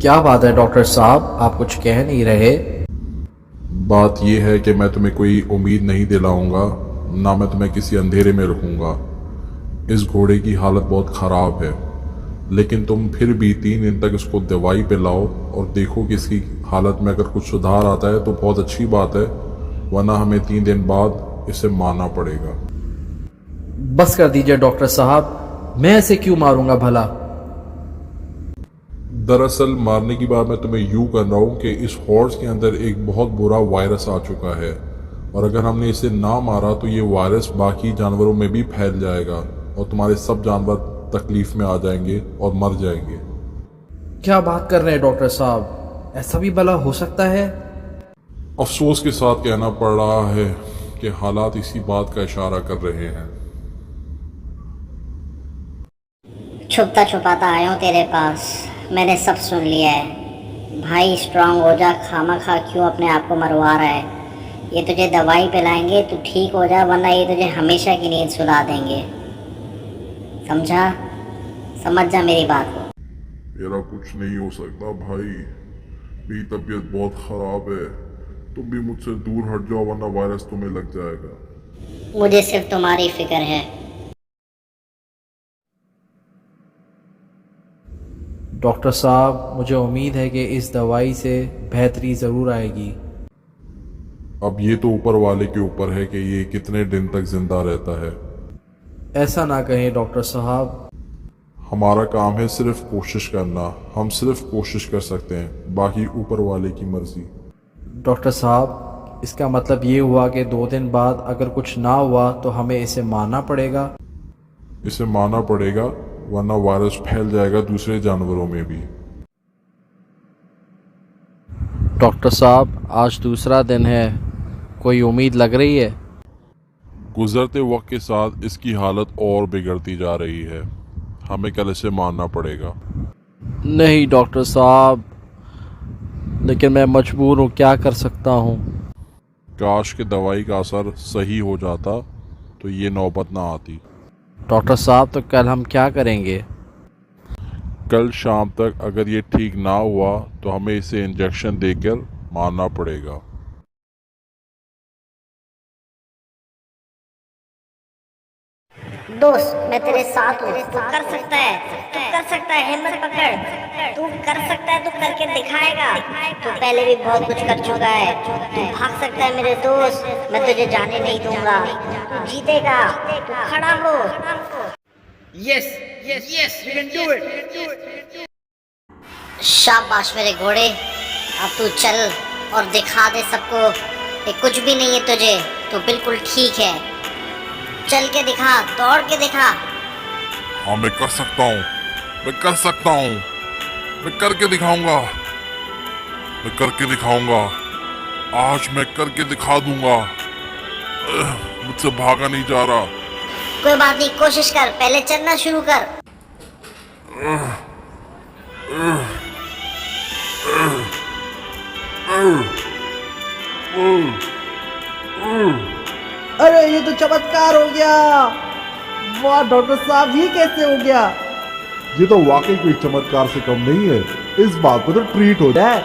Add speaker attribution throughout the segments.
Speaker 1: क्या बात है डॉक्टर साहब, आप कुछ कह नहीं रहे?
Speaker 2: बात यह है कि मैं तुम्हें कोई उम्मीद नहीं दिलाऊंगा, ना मैं तुम्हें किसी अंधेरे में रखूंगा। इस घोड़े की हालत बहुत ख़राब है, लेकिन तुम फिर भी 3 दिन तक इसको दवाई पे लाओ और देखो कि इसकी हालत में अगर कुछ सुधार आता है तो बहुत अच्छी बात है, वरना हमें 3 दिन बाद इसे मारना पड़ेगा।
Speaker 1: बस कर दीजिए डॉक्टर साहब, मैं इसे क्यों मारूंगा भला?
Speaker 2: दरअसल मारने की बात मैं तुम्हें यूं कर रहा हूं कि इस हॉर्स के अंदर एक बहुत बुरा वायरस आ चुका है, और अगर हमने इसे ना मारा तो ये वायरस बाकी जानवरों में भी फैल जाएगा और तुम्हारे सब जानवर तकलीफ में आ जाएंगे और मर जाएंगे।
Speaker 1: क्या बात कर रहे हैं डॉक्टर साहब, ऐसा भी भला हो सकता है?
Speaker 2: अफसोस के साथ कहना पड़ रहा है कि हालात इसी बात का इशारा कर रहे हैं।
Speaker 3: छुपता छुपाता आया हूँ तेरे पास, मैंने सब सुन लिया है। भाई स्ट्रांग हो जा, खामा खा क्यों अपने आप को मरवा रहा है? ये तुझे दवाई पिलाएंगे तो ठीक हो जा, वरना ये तुझे हमेशा की नींद सुला देंगे। समझा? समझ जा मेरी बात को।
Speaker 2: मेरा कुछ नहीं हो सकता भाई, मेरी तबीयत बहुत खराब है, तुम भी मुझसे दूर हट जाओ वरना वायरस तुम्हें लग जाएगा।
Speaker 3: मुझे सिर्फ तुम्हारी फिक्र है।
Speaker 1: डॉक्टर साहब, मुझे उम्मीद है कि इस दवाई से बेहतरी ज़रूर आएगी।
Speaker 2: अब ये तो ऊपर वाले के ऊपर है कि ये कितने दिन तक जिंदा रहता है।
Speaker 1: ऐसा ना कहें डॉक्टर साहब।
Speaker 2: हमारा काम है सिर्फ कोशिश करना, हम सिर्फ कोशिश कर सकते हैं, बाकी ऊपर वाले की मर्जी।
Speaker 1: डॉक्टर साहब, इसका मतलब ये हुआ कि 2 दिन बाद अगर कुछ ना हुआ तो हमें इसे मारना पड़ेगा?
Speaker 2: इसे मारना पड़ेगा, वरना वायरस फैल जाएगा दूसरे जानवरों में भी।
Speaker 1: डॉक्टर साहब, आज दूसरा दिन है, कोई उम्मीद लग रही है?
Speaker 2: गुजरते वक्त के साथ इसकी हालत और बिगड़ती जा रही है, हमें कल इसे मारना पड़ेगा।
Speaker 1: नहीं डॉक्टर साहब, लेकिन मैं मजबूर हूँ, क्या कर सकता हूँ?
Speaker 2: काश के दवाई का असर सही हो जाता तो ये नौबत ना आती।
Speaker 1: डॉक्टर साहब, तो कल हम क्या करेंगे?
Speaker 2: कल शाम तक अगर ये ठीक ना हुआ तो हमें इसे इंजेक्शन देकर मारना पड़ेगा।
Speaker 3: दोस्त, मैं तेरे साथ हूँ, तू कर सकता है, तू कर सकता है, हिम्मत पकड़, तू कर सकता है, तू करके दिखाएगा। तू पहले भी बहुत कुछ कर चुका है, तू भाग सकता है मेरे दोस्त, मैं तुझे जाने नहीं दूंगा, तू जीतेगा, तू खड़ा हो।
Speaker 4: Yes, you can do it.
Speaker 3: शाबाश मेरे घोड़े, अब तू चल और दिखा दे सबको कि कुछ भी नहीं है तुझे, तू बिल्कुल ठीक है। चल के दिखा, दौड़ के दिखा।
Speaker 2: हाँ मैं कर सकता हूँ, मैं कर सकता हूँ, मैं करके दिखाऊंगा, मैं करके दिखाऊंगा, आज मैं करके दिखा दूंगा। मुझसे भागा नहीं जा रहा।
Speaker 3: कोई बात नहीं, कोशिश कर, पहले चलना शुरू कर।
Speaker 4: अरे ये तो चमत्कार हो गया। वाह डॉक्टर साहब, ये कैसे हो गया?
Speaker 2: ये तो वाकई कोई चमत्कार से कम नहीं है, इस बात पर तो ट्रीट हो जाए।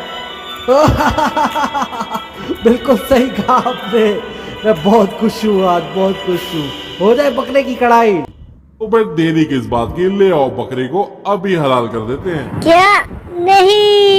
Speaker 4: बिल्कुल सही कहा आपने, मैं बहुत खुश हूँ, आज बहुत खुश हूँ। हो जाए बकरे की कढ़ाई।
Speaker 2: तो भाई देरी किस बात की, ले आओ बकरे को, अभी हलाल कर देते हैं।
Speaker 3: क्या? नहीं।